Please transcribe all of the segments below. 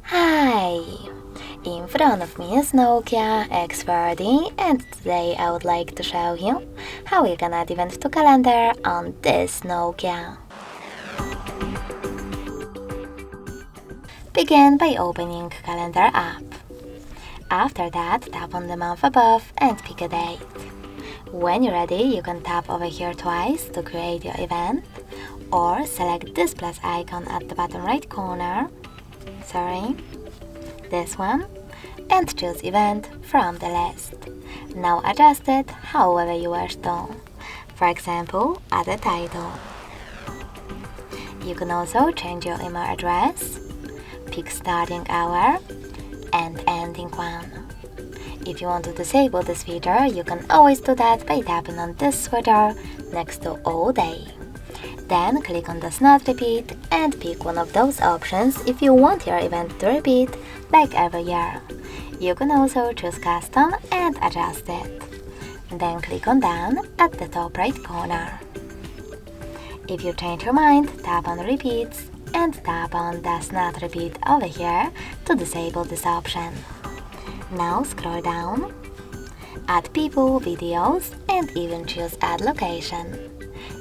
Hi! In front of me is NOKIA X30 and today I would like to show you how you can add event to calendar on this Nokia. Begin by opening Calendar app. After that, tap on the month above and pick a date. When you're ready, you can tap over here twice to create your event or select this plus icon at the bottom right corner. This one, and choose event from the list. Now adjust it however you wish to. For example, add a title. You can also change your email address, pick starting hour and ending one. If you want to disable this feature, you can always do that by tapping on this switcher next to all day. Then click on Does Not Repeat and pick one of those options if you want your event to repeat like every year. You can also choose Custom and adjust it. Then click on Done at the top right corner. If you change your mind, tap on Repeats and tap on Does Not Repeat over here to disable this option. Now scroll down, add people, videos and even choose Add Location.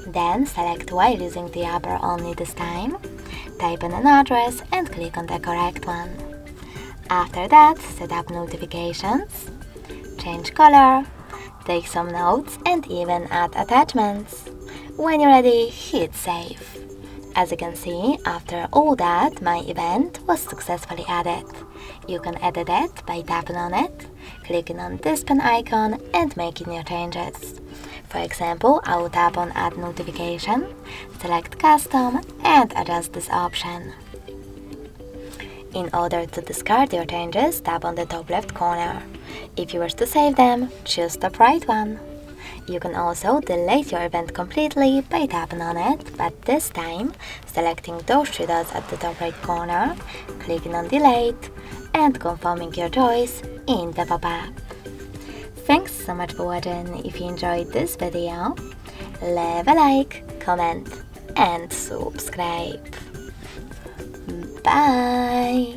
Then select while using the upper only this time, type in an address and click on the correct one. After that, set up notifications, change color, take some notes and even add attachments. When you're ready, hit save. As you can see, after all that, my event was successfully added. You can edit it by tapping on it, clicking on this pen icon and making your changes. For example, I will tap on Add Notification, select Custom and adjust this option. In order to discard your changes, tap on the top left corner. If you wish to save them, choose the right one. You can also delete your event completely by tapping on it, but this time selecting those three dots at the top right corner, clicking on Delete and confirming your choice in the pop-up. Thanks so much for watching. If you enjoyed this video, leave a like, comment and subscribe. Bye!